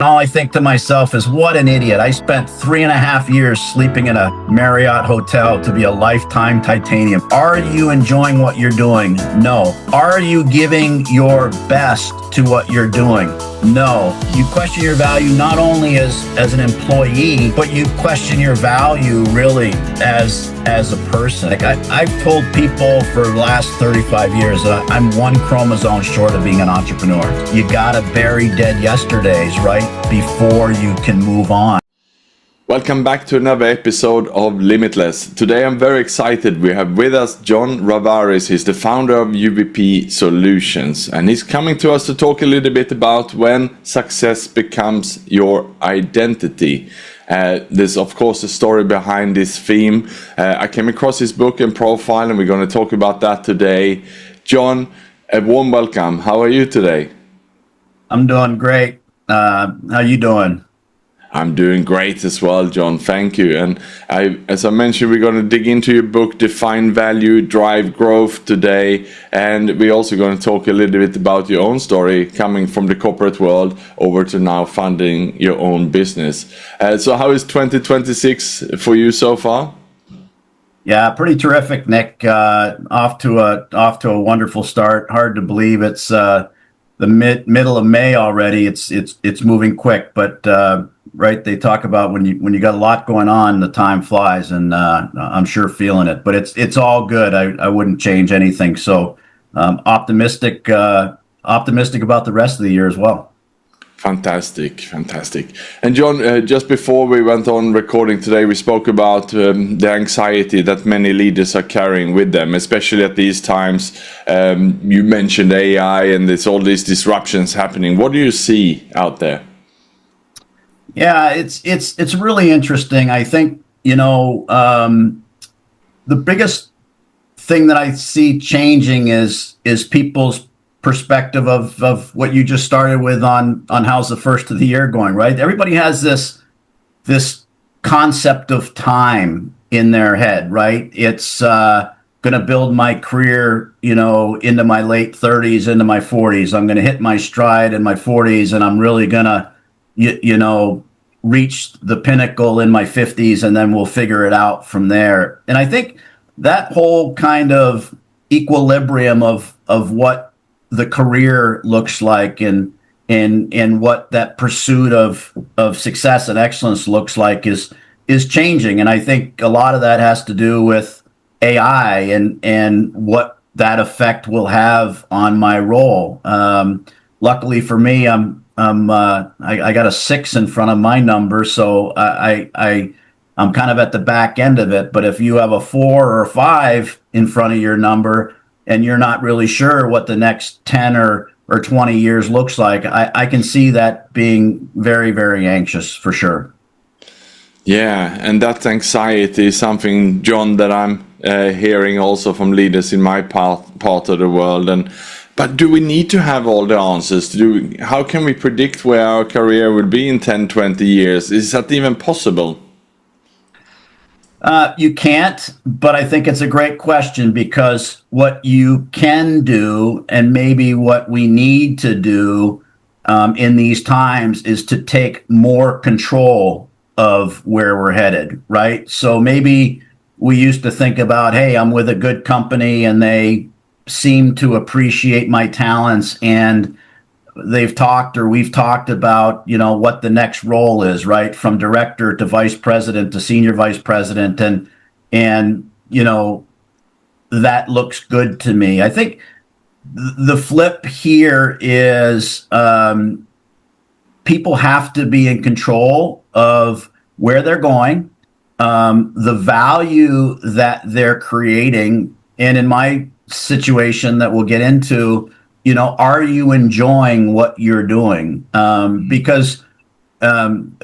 All I think to myself is, what an idiot. I spent 3.5 years sleeping in a Marriott hotel to be a lifetime titanium. Are you enjoying what you're doing? No. Are you giving your best to what you're doing? No. You question your value not only as an employee, but you question your value really as a person. Like I've told people for the last 35 years that I'm one chromosome short of being an entrepreneur. You gotta bury dead yesterdays, right? Before you can move on. Welcome back to another episode of Limitless. Today I'm very excited. We have with us John Ravaris. He's the founder of UVPsolutions, and he's coming to us to talk a little bit about when success becomes your identity. There's of course a story behind this theme. I came across his book and profile, and we're going to talk about that today. John, a warm welcome. How are you today? I'm doing great. How you doing? I'm doing great as well, John. Thank you. And as I mentioned, we're going to dig into your book, Define Value, Drive Growth today. And we're also going to talk a little bit about your own story, coming from the corporate world over to now funding your own business. So how is 2026 for you so far? Yeah, pretty terrific, Nick. Off to a wonderful start. Hard to believe it's the middle of May already. It's moving quick, but right, they talk about when you got a lot going on, the time flies, and I'm sure feeling it. But it's all good. I wouldn't change anything. So optimistic about the rest of the year as well. Fantastic. And John, just before we went on recording today, we spoke about the anxiety that many leaders are carrying with them, especially at these times. You mentioned AI and there's all these disruptions happening. What do you see out there? Yeah, it's really interesting. I think, the biggest thing that I see changing is people's perspective of what you just started with on how's the first of the year going, right? Everybody has this concept of time in their head, right? It's going to build my career, into my late 30s, into my 40s. I'm going to hit my stride in my 40s, and I'm really going to, reach the pinnacle in my 50s, and then we'll figure it out from there. And I think that whole kind of equilibrium of what the career looks like and what that pursuit of success and excellence looks like is changing. And I think a lot of that has to do with AI and what that effect will have on my role. Luckily for me, I got a 6 in front of my number, so I'm kind of at the back end of it. But if you have a 4 or a 5 in front of your number and you're not really sure what the next 10 or 20 years looks like, I can see that being very, very anxious for sure. Yeah, and that anxiety is something, John, that I'm hearing also from leaders in my part of the world. But do we need to have all the answers? How can we predict where our career will be in 10, 20 years? Is that even possible? You can't, but I think it's a great question, because what you can do, and maybe what we need to do in these times, is to take more control of where we're headed, right? So maybe we used to think about, hey, I'm with a good company and they seem to appreciate my talents, and we've talked about, what the next role is, right? From director to vice president to senior vice president. And that looks good to me. I think the flip here is people have to be in control of where they're going, the value that they're creating. And in my situation that we'll get into, are you enjoying what you're doing? Because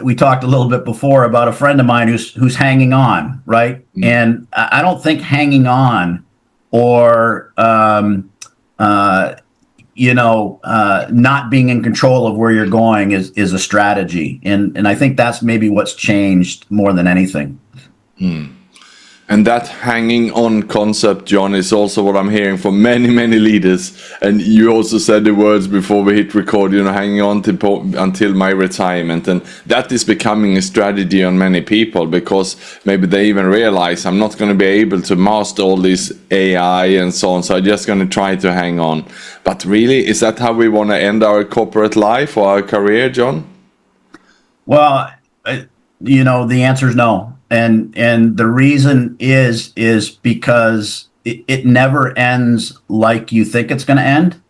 we talked a little bit before about a friend of mine who's hanging on, right? Mm-hmm. And I don't think hanging on or not being in control of where you're going is a strategy. And I think that's maybe what's changed more than anything. And that hanging on concept, John, is also what I'm hearing from many, many leaders. And you also said the words before we hit record, hanging on until my retirement. And that is becoming a strategy on many people, because maybe they even realize I'm not going to be able to master all this AI and so on. So I'm just going to try to hang on. But really, is that how we want to end our corporate life or our career, John? Well, the answer is no. And the reason is because it never ends like you think it's going to end.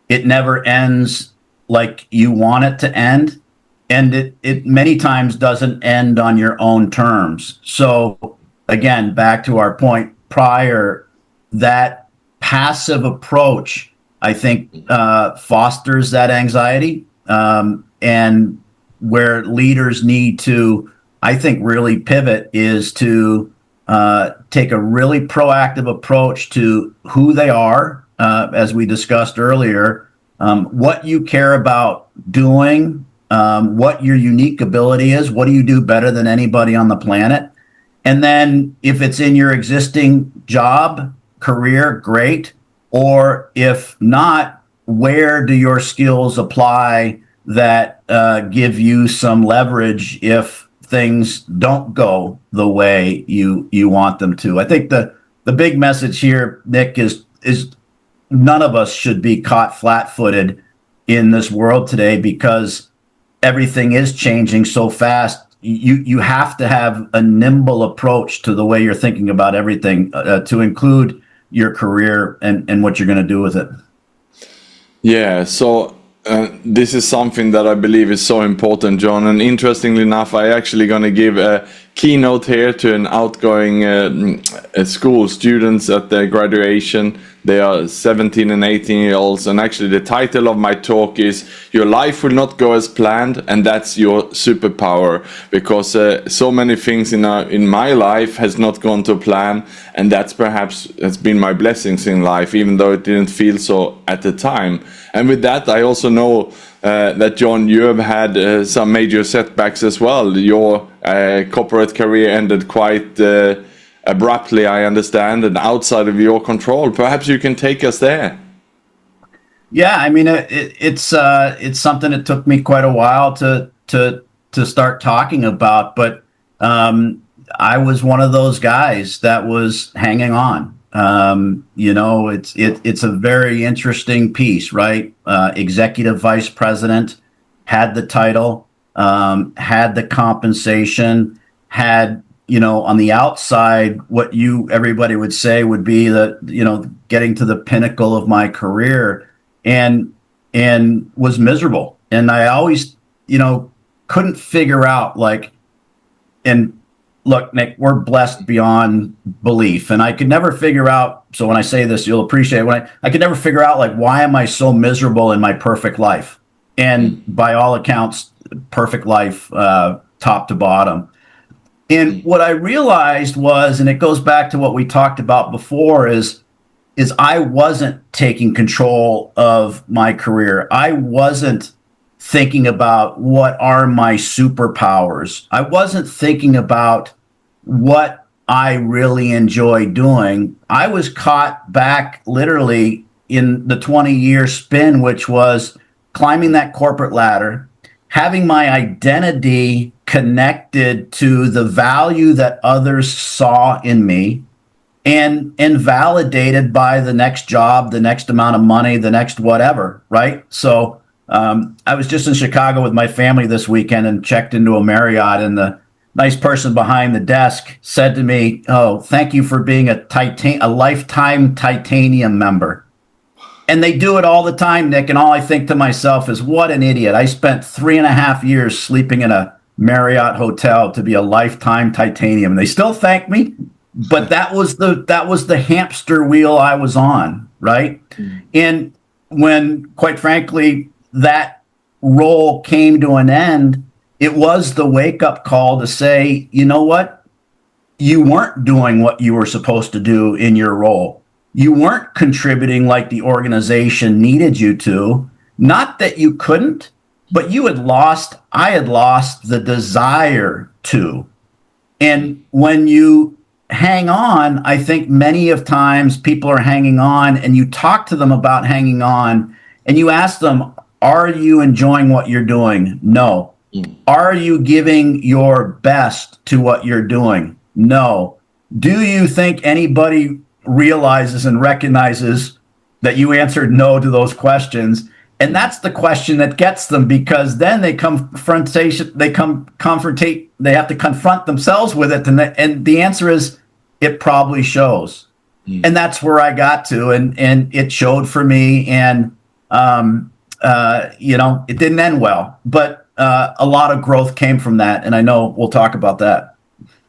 It never ends like you want it to end. And it many times doesn't end on your own terms. So again, back to our point prior, that passive approach, I think, fosters that anxiety, and where leaders need to, I think, really pivot is to take a really proactive approach to who they are, as we discussed earlier, what you care about doing, what your unique ability is, what do you do better than anybody on the planet? And then if it's in your existing job, career, great. Or if not, where do your skills apply that give you some leverage if things don't go the way you want them to? I think the big message here, Nick, is none of us should be caught flat-footed in this world today, because everything is changing so fast. You have to have a nimble approach to the way you're thinking about everything, to include your career and what you're going to do with it. Yeah, so this is something that I believe is so important, John. And interestingly enough, I actually going to give a keynote here to an outgoing school students at their graduation. They are 17 and 18-year-olds, and actually the title of my talk is "Your Life Will Not Go as Planned, and That's Your Superpower." Because so many things in my life has not gone to plan, and that's been my blessings in life, even though it didn't feel so at the time. And with that, I also know that, John, you have had some major setbacks as well. Your corporate career ended quite abruptly, I understand, and outside of your control. Perhaps you can take us there. Yeah, I mean, it's something that took me quite a while to start talking about, but I was one of those guys that was hanging on. It's a very interesting piece, right? Executive vice president, had the title, had the compensation, had, on the outside, what everybody would say would be that, getting to the pinnacle of my career, and was miserable. And I always, couldn't figure out, and look, Nick, we're blessed beyond belief. And I could never figure out, so when I say this, you'll appreciate it, I could never figure out, why am I so miserable in my perfect life? And by all accounts, perfect life, top to bottom. And what I realized was, and it goes back to what we talked about before, is I wasn't taking control of my career. I wasn't thinking about what are my superpowers. I wasn't thinking about what I really enjoy doing. I was caught back literally in the 20-year spin, which was climbing that corporate ladder, having my identity connected to the value that others saw in me, and validated by the next job, the next amount of money, the next whatever, right? So I was just in Chicago with my family this weekend and checked into a Marriott, and the nice person behind the desk said to me, "Oh, thank you for being a lifetime titanium member." And they do it all the time, Nick, and all I think to myself is, what an idiot. I spent 3.5 years sleeping in a Marriott hotel to be a lifetime titanium. And they still thank me, but that was the hamster wheel I was on, right? And when, quite frankly, that role came to an end, it was the wake-up call to say, you know what? You weren't doing what you were supposed to do in your role. You weren't contributing like the organization needed you to. Not that you couldn't, but I had lost the desire to. And when you hang on, I think many of times people are hanging on, and you talk to them about hanging on, and you ask them, are you enjoying what you're doing? No. Are you giving your best to what you're doing? No. Do you think anybody realizes and recognizes that you answered no to those questions? And that's the question that gets them, because then they they have to confront themselves with it. And the answer is, it probably shows. And that's where I got to, and it showed for me. And, it didn't end well, but a lot of growth came from that. And I know we'll talk about that.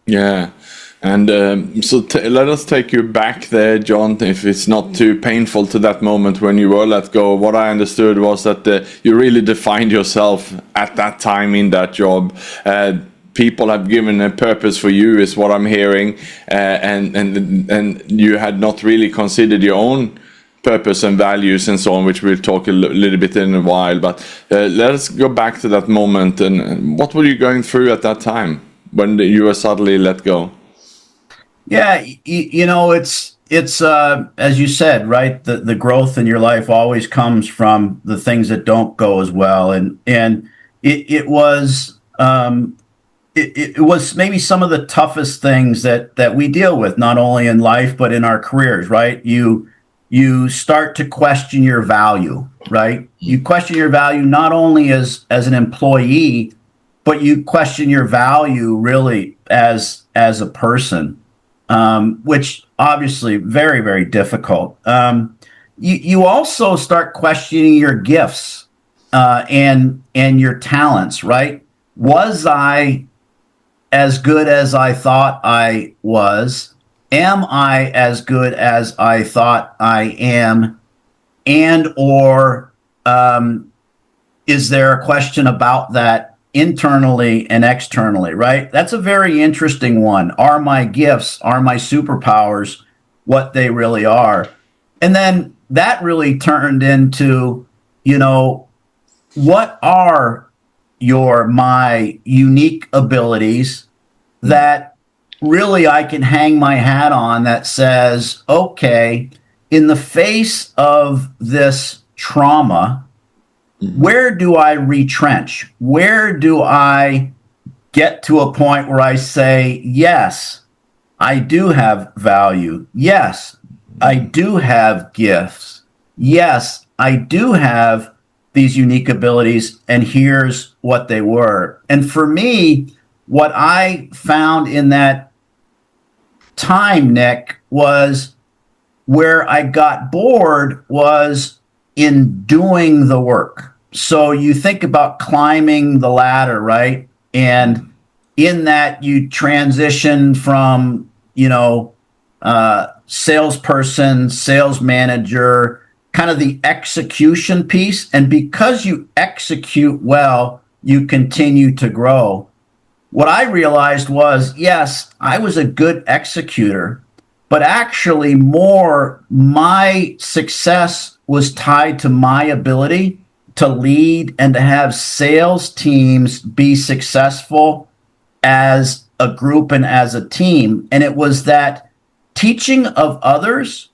Yeah. And let us take you back there, John, if it's not too painful, to that moment when you were let go. What I understood was that you really defined yourself at that time in that job. People have given a purpose for you, is what I'm hearing, and you had not really considered your own purpose and values and so on, which we'll talk a little bit in a while. But let us go back to that moment. And what were you going through at that time when you were suddenly let go? Yeah, it's as you said, right? The growth in your life always comes from the things that don't go as well, and it was maybe some of the toughest things that we deal with, not only in life but in our careers, right? You start to question your value, right? You question your value not only as an employee, but you question your value really as a person. Which obviously very, very difficult. You also start questioning your gifts and your talents, right? Was I as good as I thought I was? Am I as good as I thought I am? And or is there a question about that internally and externally, right? That's a very interesting one. Are my gifts, are my superpowers what they really are? And then that really turned into, what are my unique abilities that really I can hang my hat on, that says, okay, in the face of this trauma, where do I retrench? Where do I get to a point where I say, yes, I do have value. Yes, I do have gifts. Yes, I do have these unique abilities, and here's what they were. And for me, what I found in that time, Nick, was where I got bored was in doing the work. So you think about climbing the ladder, right? And in that you transition from, salesperson, sales manager, kind of the execution piece. And because you execute well, you continue to grow. What I realized was, yes, I was a good executor, but actually my success was tied to my ability to lead and to have sales teams be successful as a group and as a team. And it was that teaching of others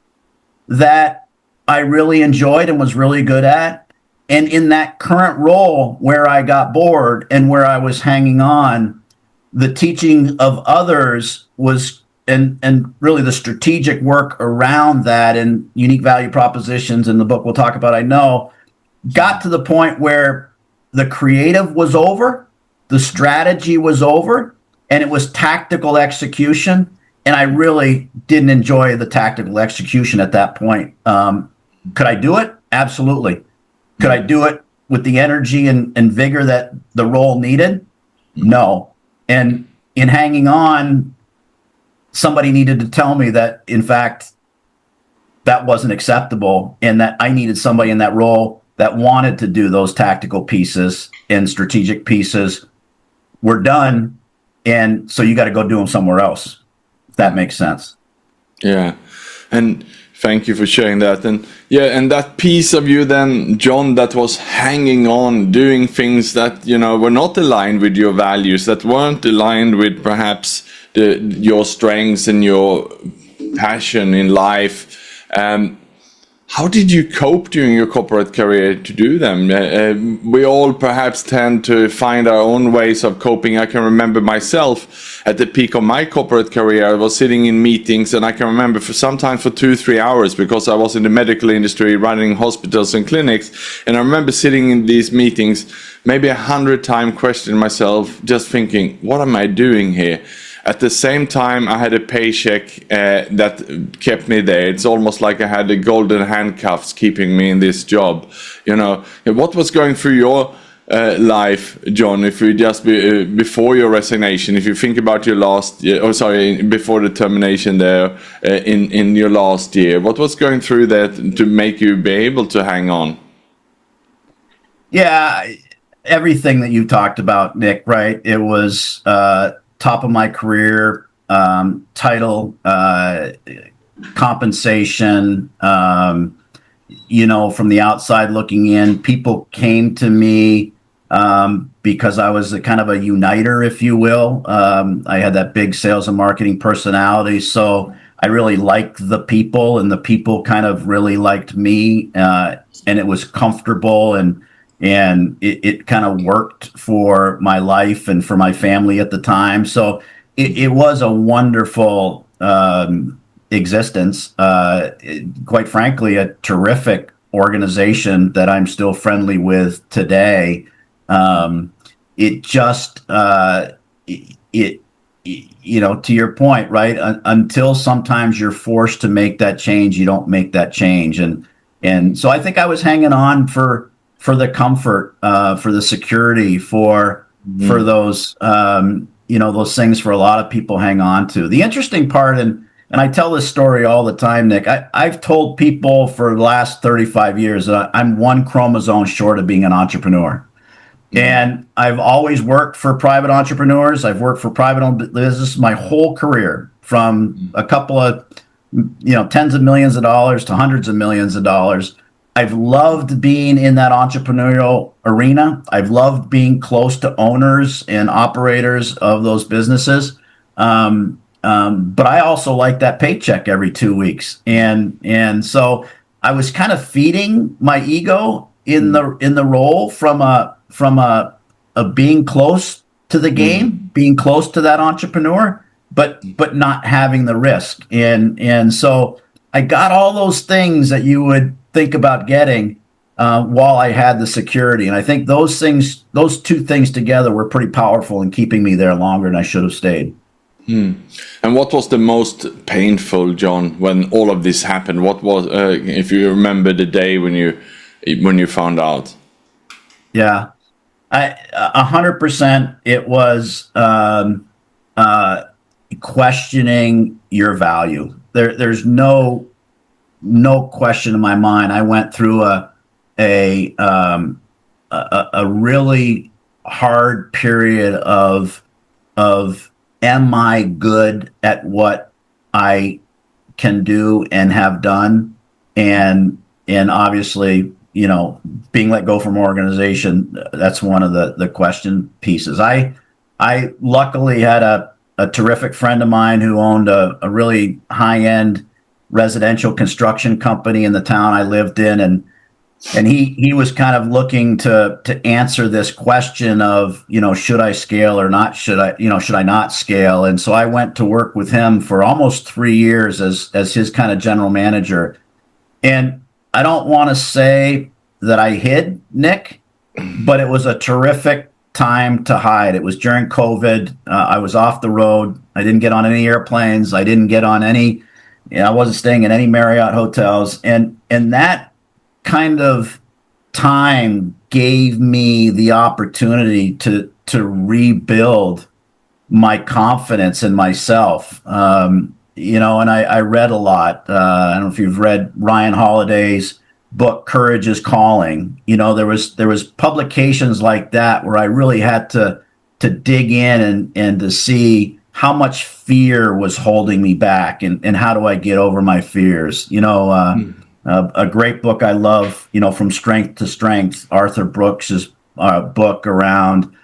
that I really enjoyed and was really good at. And in that current role where I got bored and where I was hanging on, the teaching of others was, and really the strategic work around that and unique value propositions in the book we'll talk about, I know, got to the point where the creative was over, the strategy was over, and it was tactical execution. And I really didn't enjoy the tactical execution at that point. Could I do it? Absolutely. Could I do it with the energy and vigor that the role needed? No. And in hanging on, somebody needed to tell me that, in fact, that wasn't acceptable, and that I needed somebody in that role that wanted to do those tactical pieces and strategic pieces. We're done, and so you got to go do them somewhere else. If that makes sense. Yeah, and thank you for sharing that. And and that piece of you then, John, that was hanging on, doing things that were not aligned with your values, that weren't aligned with perhaps your strengths and your passion in life. How did you cope during your corporate career to do them? We all perhaps tend to find our own ways of coping. I can remember myself at the peak of my corporate career, I was sitting in meetings, and I can remember sometimes for 2-3 hours, because I was in the medical industry running hospitals and clinics. And I remember sitting in these meetings, maybe 100 times questioning myself, just thinking, what am I doing here? At the same time, I had a paycheck that kept me there. It's almost like I had the golden handcuffs keeping me in this job. What was going through your life, John, if you just before your resignation, if you think about your last year, before the termination there in your last year, what was going through that to make you be able to hang on? Yeah, everything that you talked about, Nick, right? It was top of my career, title, compensation, from the outside looking in. People came to me because I was a kind of a uniter, if you will. I had that big sales and marketing personality, so I really liked the people, and the people kind of really liked me, and it was comfortable, and it kind of worked for my life and for my family at the time. So it was a wonderful existence. Quite frankly, a terrific organization that I'm still friendly with today. It just, to your point, right? Until sometimes you're forced to make that change, you don't make that change. And so I think I was hanging on for the comfort, for the security, for those, those things for a lot of people hang on to. The interesting part, and I tell this story all the time, Nick, I've told people for the last 35 years that I'm one chromosome short of being an entrepreneur. And I've always worked for private entrepreneurs. I've worked for private owned business my whole career, from a couple of, tens of millions of dollars to hundreds of millions of dollars. I've loved being in that entrepreneurial arena. I've loved being close to owners and operators of those businesses. But I also like that paycheck every 2 weeks. And so I was kind of feeding my ego in the role from a being close to the game, being close to that entrepreneur, but not having the risk. And so I got all those things that you would think about getting while I had the security. And I think those two things together were pretty powerful in keeping me there longer than I should have stayed. And what was the most painful, John, when all of this happened? What was, if you remember the day when you found out? Yeah, 100%. It was questioning your value. There's no question in my mind. I went through a really hard period of am I good at what I can do and have done, and obviously, being let go from organization, that's one of the question pieces. I luckily had a terrific friend of mine who owned a really high-end residential construction company in the town I lived in, and he was kind of looking to answer this question of, should I scale or not? Should I not scale? And so I went to work with him for almost 3 years as his kind of general manager. And I don't want to say that I hid, Nick, but it was a terrific time to hide. It was during COVID. I was off the road. I didn't get on any airplanes. I didn't get on any, I wasn't staying in any Marriott hotels. And that kind of time gave me the opportunity to rebuild my confidence in myself. And I read a lot. I don't know if you've read Ryan Holiday's book, Courage is Calling. There was publications like that where I really had to dig in and to see how much fear was holding me back, and how do I get over my fears. A great book I love, From Strength to Strength, Arthur Brooks's book around,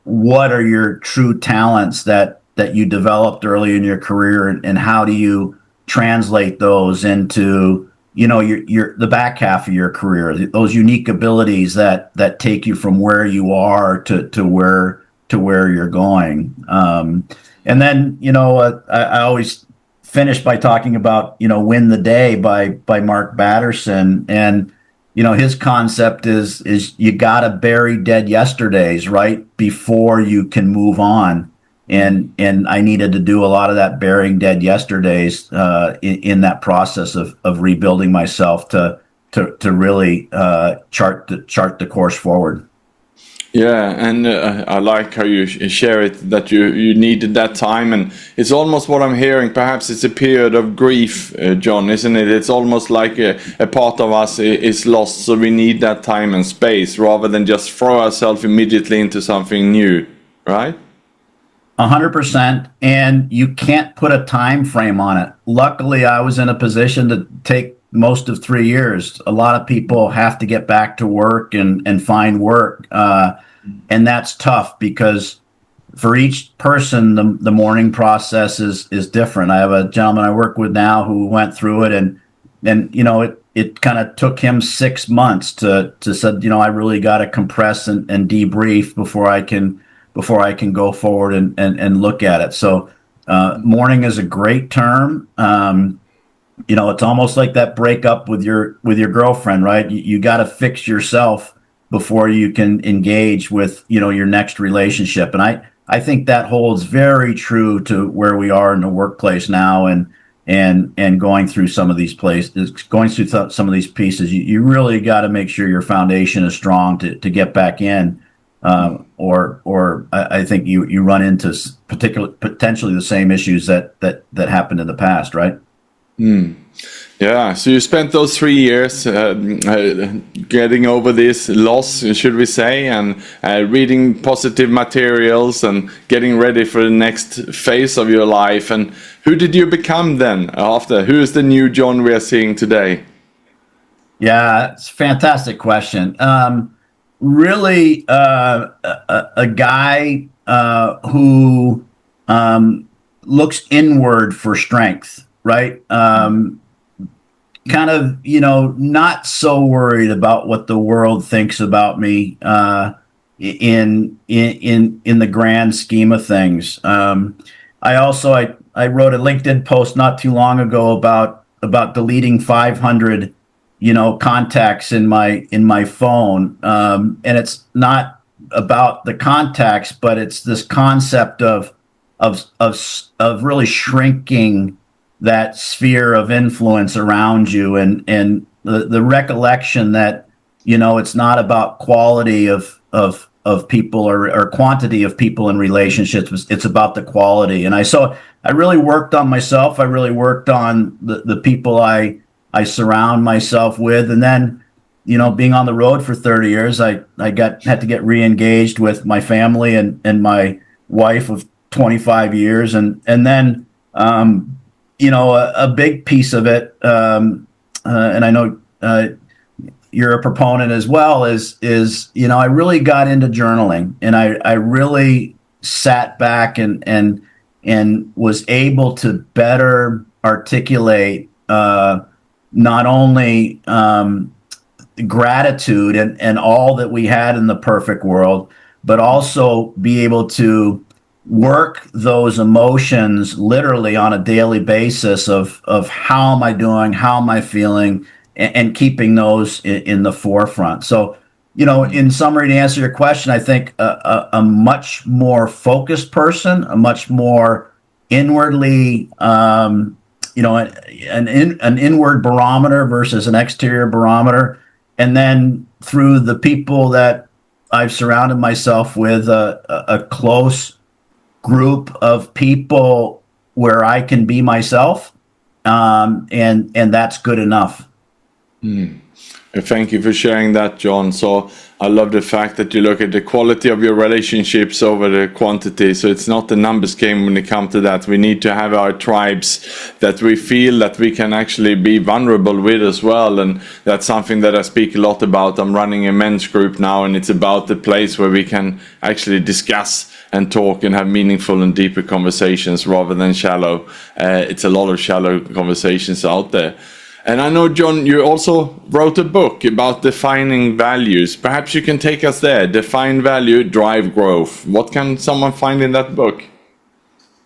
what are your true talents that that you developed early in your career, and how do you translate those into, your the back half of your career, those unique abilities that take you from where you are to where you're going. And then, I always finish by talking about, Win the Day by Mark Batterson. And, his concept is you got to bury dead yesterdays right before you can move on. And I needed to do a lot of that burying dead yesterdays in that process of rebuilding myself to really chart the course forward. Yeah, and I like how you share it, that you needed that time, and it's almost what I'm hearing. Perhaps it's a period of grief, John, isn't it? It's almost like a part of us is lost, so we need that time and space rather than just throw ourselves immediately into something new, right? 100%, and you can't put a time frame on it. Luckily, I was in a position to take most of 3 years. A lot of people have to get back to work and find work, and that's tough because for each person, the mourning process is different. I have a gentleman I work with now who went through it, and it kind of took him 6 months to said, I really got to compress and debrief before I can go forward and look at it. So mourning is a great term. It's almost like that breakup with your girlfriend, right? You got to fix yourself before you can engage with, your next relationship. And I think that holds very true to where we are in the workplace now, and going through some of these some of these pieces. You really got to make sure your foundation is strong to get back in. Or I think you run into potentially the same issues that happened in the past, right? Yeah, so you spent those 3 years getting over this loss, should we say, and reading positive materials and getting ready for the next phase of your life. And who did you become then after? Who is the new John we are seeing today? Yeah, it's a fantastic question. Really a guy who looks inward for strength, right? Kind of, not so worried about what the world thinks about me in the grand scheme of things. I wrote a LinkedIn post not too long ago about deleting 500 contacts in my phone, and it's not about the contacts, but it's this concept of really shrinking that sphere of influence around you, and the recollection that it's not about quality of people or quantity of people in relationships. It's about the quality. And I really worked on myself. I really worked on the people I surround myself with. And then, being on the road for 30 years, I had to get re-engaged with my family and my wife of 25 years. And then, a big piece of it, and I know you're a proponent as well, is I really got into journaling, and I really sat back and was able to better articulate not only gratitude and all that we had in the perfect world, but also be able to work those emotions literally on a daily basis of how am I doing, how am I feeling, and keeping those in the forefront. So, in summary, to answer your question, I think a much more focused person, a much more inwardly, an inward barometer versus an exterior barometer. And then through the people that I've surrounded myself with, a close group of people where I can be myself, and that's good enough. Thank you for sharing that, John. So I love the fact that you look at the quality of your relationships over the quantity. So it's not the numbers game when it comes to that. We need to have our tribes that we feel that we can actually be vulnerable with as well. And that's something that I speak a lot about. I'm running a men's group now, and it's about the place where we can actually discuss and talk and have meaningful and deeper conversations rather than shallow. It's a lot of shallow conversations out there. And I know, John, you also wrote a book about defining values. Perhaps you can take us there. Define value, drive growth. What can someone find in that book?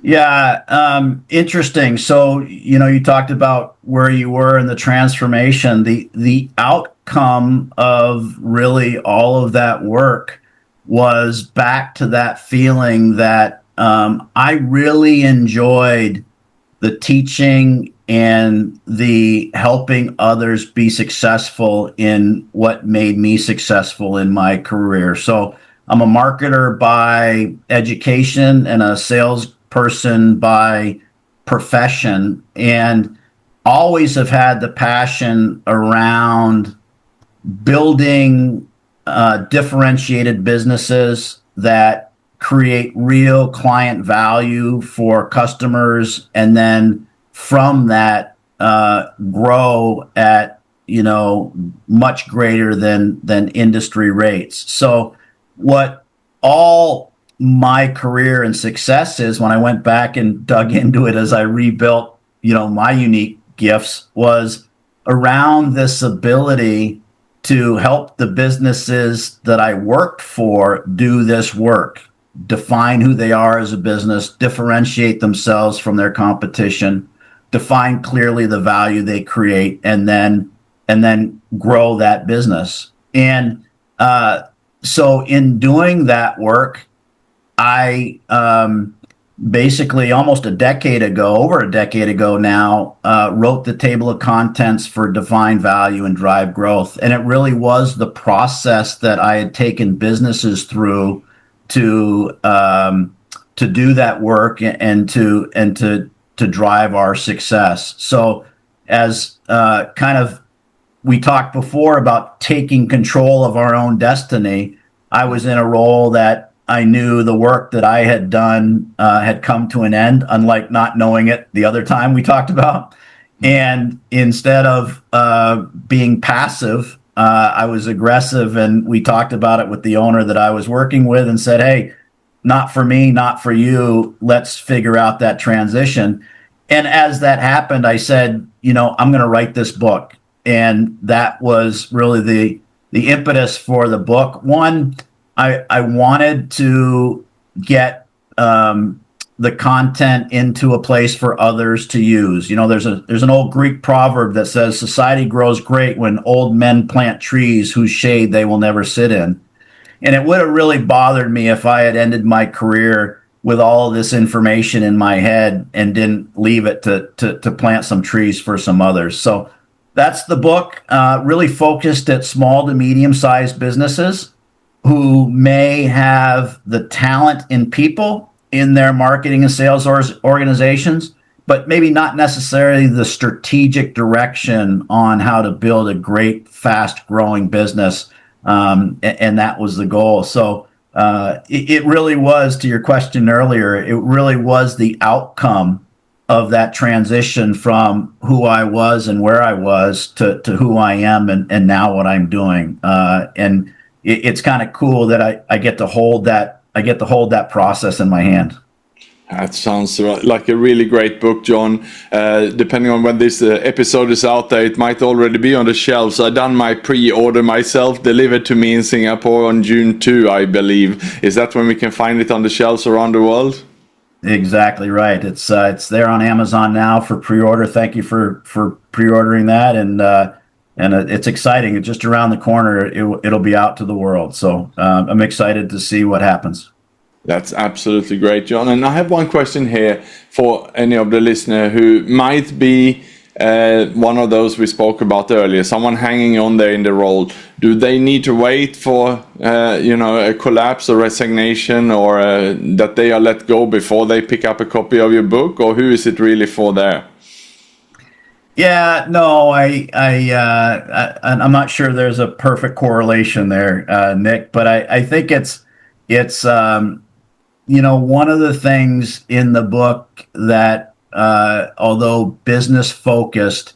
Yeah, interesting. So, you talked about where you were in the transformation. The outcome of really all of that work was back to that feeling that I really enjoyed the teaching and the helping others be successful in what made me successful in my career. So I'm a marketer by education and a salesperson by profession, and always have had the passion around building differentiated businesses that create real client value for customers, and then from that grow at much greater than industry rates. So what all my career and success is, when I went back and dug into it as I rebuilt my unique gifts, was around this ability to help the businesses that I worked for do this work, define who they are as a business, differentiate themselves from their competition, define clearly the value they create, and then grow that business. And so in doing that work, I basically almost over a decade ago now, wrote the table of contents for Define Value and Drive Growth. And it really was the process that I had taken businesses through to do that work and to drive our success. So as we talked before about taking control of our own destiny, I was in a role that I knew the work that I had done had come to an end, unlike not knowing it the other time we talked about. And instead of being passive, I was aggressive, and we talked about it with the owner that I was working with and said, hey, not for me, not for you. Let's figure out that transition. And as that happened, I said, I'm going to write this book. And that was really the impetus for the book. One, I wanted to get the content into a place for others to use. There's an old Greek proverb that says society grows great when old men plant trees whose shade they will never sit in. And it would have really bothered me if I had ended my career with all of this information in my head and didn't leave it to plant some trees for some others. So that's the book, really focused at small to medium-sized businesses who may have the talent in people in their marketing and sales organizations, but maybe not necessarily the strategic direction on how to build a great, fast-growing business. And that was the goal. So it really was, to your question earlier, it really was the outcome of that transition from who I was and where I was to who I am and now what I'm doing. And it's kind of cool that I get to hold that process in my hand. That sounds like a really great book, John. Depending on when this episode is out there, it might already be on the shelves. I done my pre-order myself, delivered to me in Singapore on June 2, I believe. Is that when we can find it on the shelves around the world? Exactly right. It's there on Amazon now for pre-order. Thank you for pre-ordering that, and it's exciting. It's just around the corner. It'll be out to the world. So I'm excited to see what happens. That's absolutely great, John. And I have one question here for any of the listener who might be one of those we spoke about earlier, someone hanging on there in the role. Do they need to wait for a collapse or resignation, or that they are let go before they pick up a copy of your book, or who is it really for there? Yeah, no, I'm not sure there's a perfect correlation there, Nick, but I think it's one of the things in the book that, although business focused,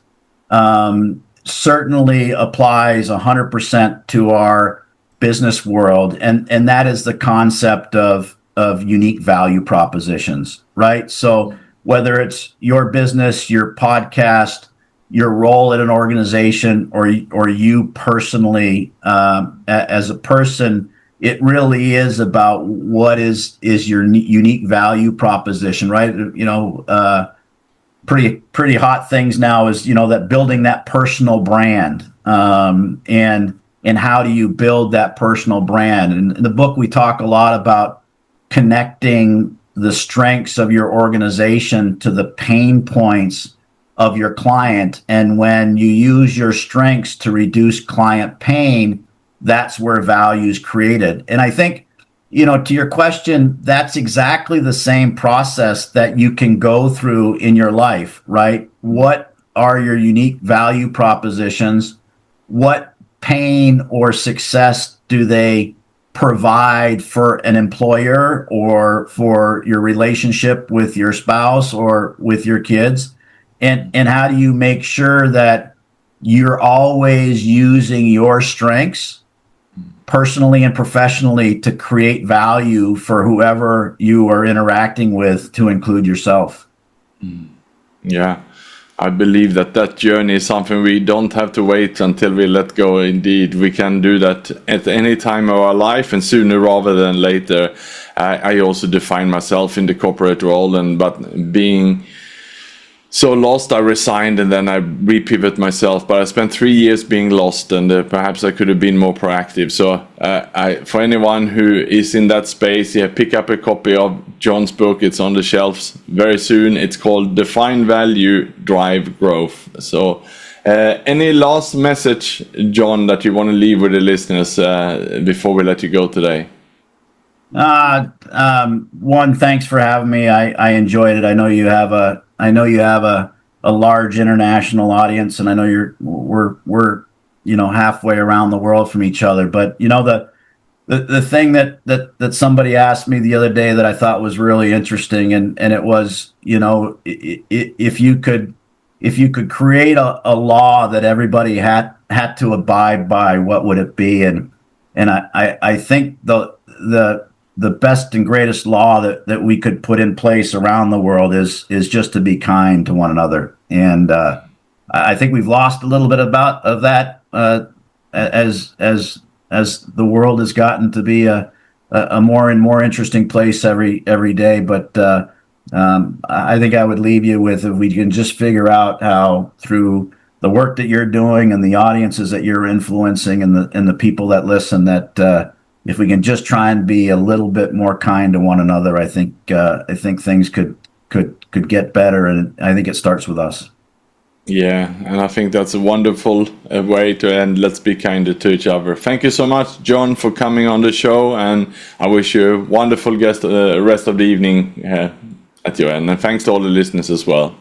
certainly applies 100% to our business world. And that is the concept of of unique value propositions, right? So whether it's your business, your podcast, your role at an organization, or you personally as a person, it really is about what is your unique value proposition, right? Pretty hot things now is that building that personal brand, and how do you build that personal brand. And in the book we talk a lot about connecting the strengths of your organization to the pain points of your client, and when you use your strengths to reduce client pain, that's where value is created. And I think, to your question, that's exactly the same process that you can go through in your life, right? What are your unique value propositions? What pain or success do they provide for an employer or for your relationship with your spouse or with your kids? And how do you make sure that you're always using your strengths personally and professionally to create value for whoever you are interacting with, to include yourself? Yeah, I believe that journey is something we don't have to wait until we let go. Indeed, we can do that at any time of our life, and sooner rather than later. I also define myself in the corporate role, but being so lost, I resigned, and then I repivot myself. But I spent 3 years being lost, and perhaps I could have been more proactive. So for anyone who is in that space, pick up a copy of John's book. It's on the shelves very soon. It's called Define Value, Drive Growth. So any last message, John, that you want to leave with the listeners before we let you go today? One, thanks for having me. I enjoyed it. I know you have a large international audience, and I know we're halfway around the world from each other. But the thing that somebody asked me the other day that I thought was really interesting, and it was, if you could create a law that everybody had to abide by, what would it be? And I think the best and greatest law that we could put in place around the world is just to be kind to one another. And I think we've lost a little bit of that as the world has gotten to be a more and more interesting place every day. But I think I would leave you with, if we can just figure out how, through the work that you're doing and the audiences that you're influencing and the people that listen, that if we can just try and be a little bit more kind to one another, I think things could get better, and I think it starts with us. Yeah, and I think that's a wonderful way to end. Let's be kinder to each other. Thank you so much, John, for coming on the show, and I wish you a wonderful rest of the evening at your end. And thanks to all the listeners as well.